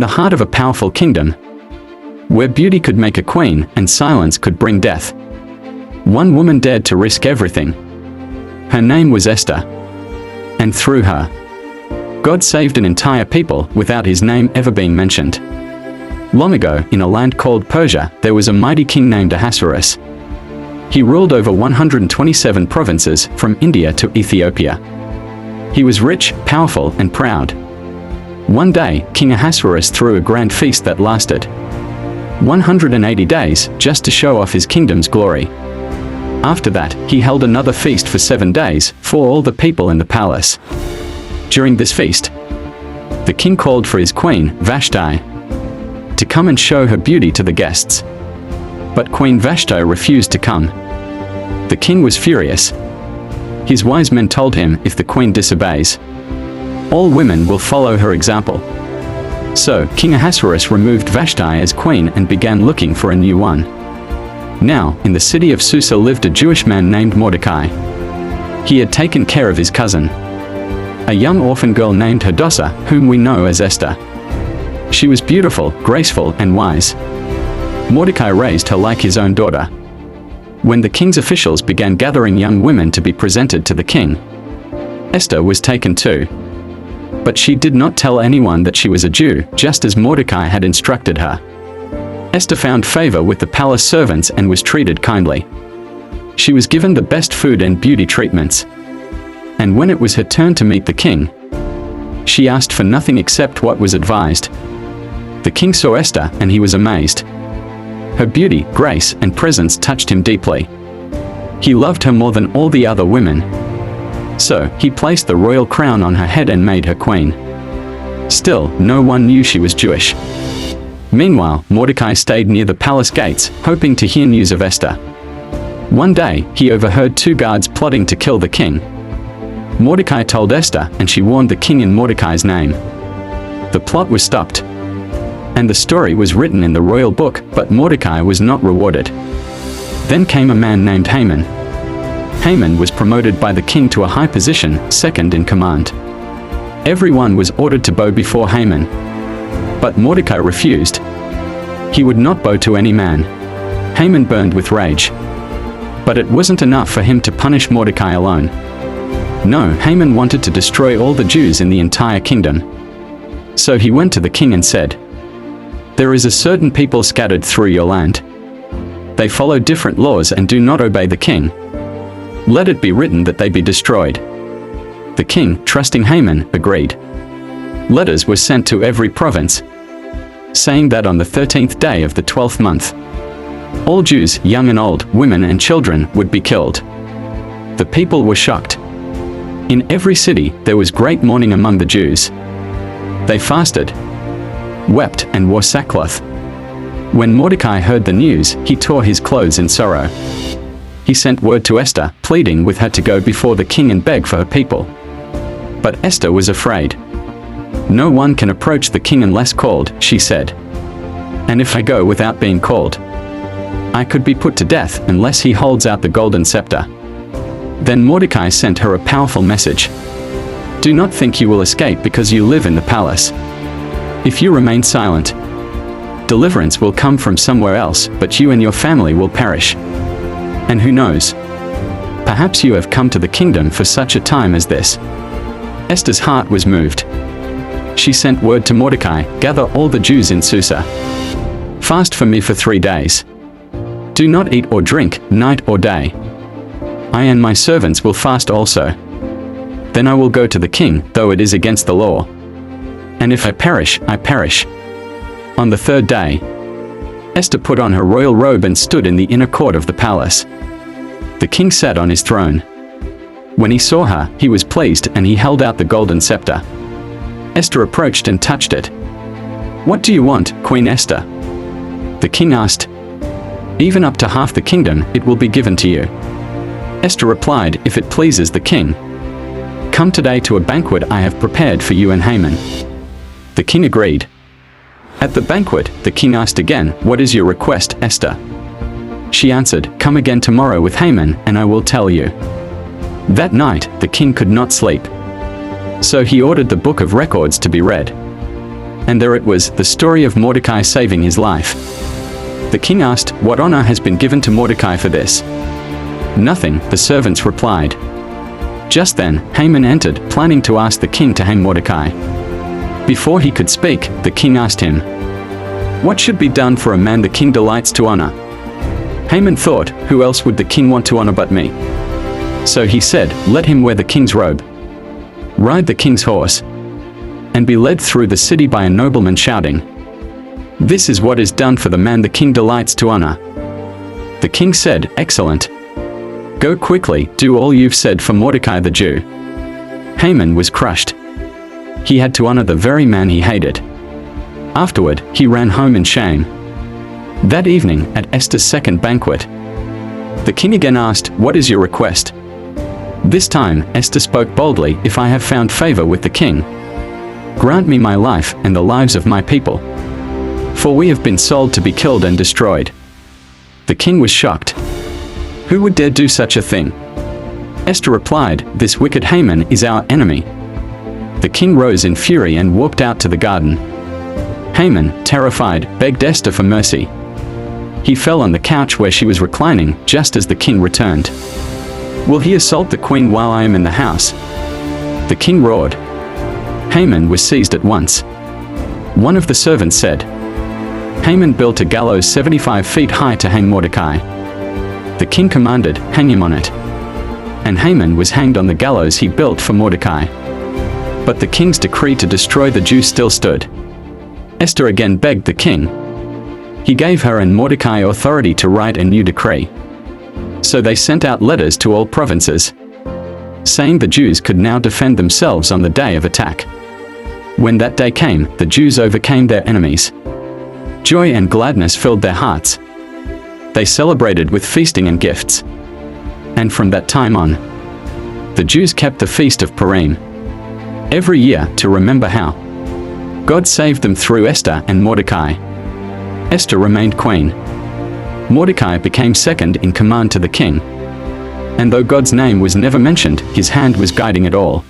the heart of a powerful kingdom, where beauty could make a queen and silence could bring death, one woman dared to risk everything. Her name was Esther. And through her, God saved an entire people without his name ever being mentioned. Long ago, in a land called Persia, there was a mighty king named Ahasuerus. He ruled over 127 provinces from India to Ethiopia. He was rich, powerful, and proud. One day, King Ahasuerus threw a grand feast that lasted 180 days, just to show off his kingdom's glory. After that, he held another feast for 7 days, for all the people in the palace. During this feast, the king called for his queen, Vashti, to come and show her beauty to the guests. But Queen Vashti refused to come. The king was furious. His wise men told him, if the queen disobeys, all women will follow her example. So, King Ahasuerus removed Vashti as queen and began looking for a new one. Now, in the city of Susa lived a Jewish man named Mordecai. He had taken care of his cousin, a young orphan girl named Hadassah, whom we know as Esther. She was beautiful, graceful, and wise. Mordecai raised her like his own daughter. When the king's officials began gathering young women to be presented to the king, Esther was taken too. But she did not tell anyone that she was a Jew, just as Mordecai had instructed her. Esther found favor with the palace servants and was treated kindly. She was given the best food and beauty treatments. And when it was her turn to meet the king, she asked for nothing except what was advised. The king saw Esther and he was amazed. Her beauty, grace, and presence touched him deeply. He loved her more than all the other women. So, he placed the royal crown on her head and made her queen. Still, no one knew she was Jewish. Meanwhile, Mordecai stayed near the palace gates, hoping to hear news of Esther. One day, he overheard 2 guards plotting to kill the king. Mordecai told Esther, and she warned the king in Mordecai's name. The plot was stopped, and the story was written in the royal book, but Mordecai was not rewarded. Then came a man named Haman. Haman was promoted by the king to a high position, second in command. Everyone was ordered to bow before Haman. But Mordecai refused. He would not bow to any man. Haman burned with rage. But it wasn't enough for him to punish Mordecai alone. No, Haman wanted to destroy all the Jews in the entire kingdom. So he went to the king and said, "There is a certain people scattered through your land. They follow different laws and do not obey the king. Let it be written that they be destroyed." The king, trusting Haman, agreed. Letters were sent to every province, saying that on the 13th day of the 12th month, all Jews, young and old, women and children, would be killed. The people were shocked. In every city, there was great mourning among the Jews. They fasted, wept, and wore sackcloth. When Mordecai heard the news, he tore his clothes in sorrow. He sent word to Esther, pleading with her to go before the king and beg for her people. But Esther was afraid. "No one can approach the king unless called," she said. "And if I go without being called, I could be put to death unless he holds out the golden scepter." Then Mordecai sent her a powerful message. "Do not think you will escape because you live in the palace. If you remain silent, deliverance will come from somewhere else, but you and your family will perish. And who knows? Perhaps you have come to the kingdom for such a time as this." Esther's heart was moved. She sent word to Mordecai, "Gather all the Jews in Susa. Fast for me for 3 days. Do not eat or drink, night or day. I and my servants will fast also. Then I will go to the king, though it is against the law. And if I perish, I perish." On the 3rd day, Esther put on her royal robe and stood in the inner court of the palace. The king sat on his throne. When he saw her, he was pleased, and he held out the golden scepter. Esther approached and touched it. "What do you want, Queen Esther?" The king asked. "Even up to half the kingdom, it will be given to you." Esther replied, "If it pleases the king, come today to a banquet I have prepared for you and Haman." The king agreed. At the banquet, the king asked again, "What is your request, Esther?" She answered, "Come again tomorrow with Haman, and I will tell you." That night, the king could not sleep. So he ordered the book of records to be read. And there it was, the story of Mordecai saving his life. The king asked, "What honor has been given to Mordecai for this?" "Nothing," the servants replied. Just then, Haman entered, planning to ask the king to hang Mordecai. Before he could speak, the king asked him, "What should be done for a man the king delights to honor?" Haman thought, "Who else would the king want to honor but me?" So he said, "Let him wear the king's robe, ride the king's horse, and be led through the city by a nobleman shouting, 'This is what is done for the man the king delights to honor.'" The king said, "Excellent. Go quickly, do all you've said for Mordecai the Jew." Haman was crushed. He had to honor the very man he hated. Afterward, he ran home in shame. That evening, at Esther's second banquet, the king again asked, "What is your request?" This time, Esther spoke boldly, "If I have found favor with the king, grant me my life and the lives of my people, for we have been sold to be killed and destroyed." The king was shocked. Who would dare do such a thing? Esther replied, "This wicked Haman is our enemy." The king rose in fury and walked out to the garden. Haman, terrified, begged Esther for mercy. He fell on the couch where she was reclining, just as the king returned. "Will he assault the queen while I am in the house?" The king roared. Haman was seized at once. One of the servants said, "Haman built a gallows 75 feet high to hang Mordecai." The king commanded, "Hang him on it." And Haman was hanged on the gallows he built for Mordecai. But the king's decree to destroy the Jews still stood. Esther again begged the king. He gave her and Mordecai authority to write a new decree. So they sent out letters to all provinces, saying the Jews could now defend themselves on the day of attack. When that day came, the Jews overcame their enemies. Joy and gladness filled their hearts. They celebrated with feasting and gifts. And from that time on, the Jews kept the feast of Purim every year to remember how God saved them through Esther and Mordecai. Esther remained queen. Mordecai became second in command to the king. And though God's name was never mentioned, his hand was guiding it all.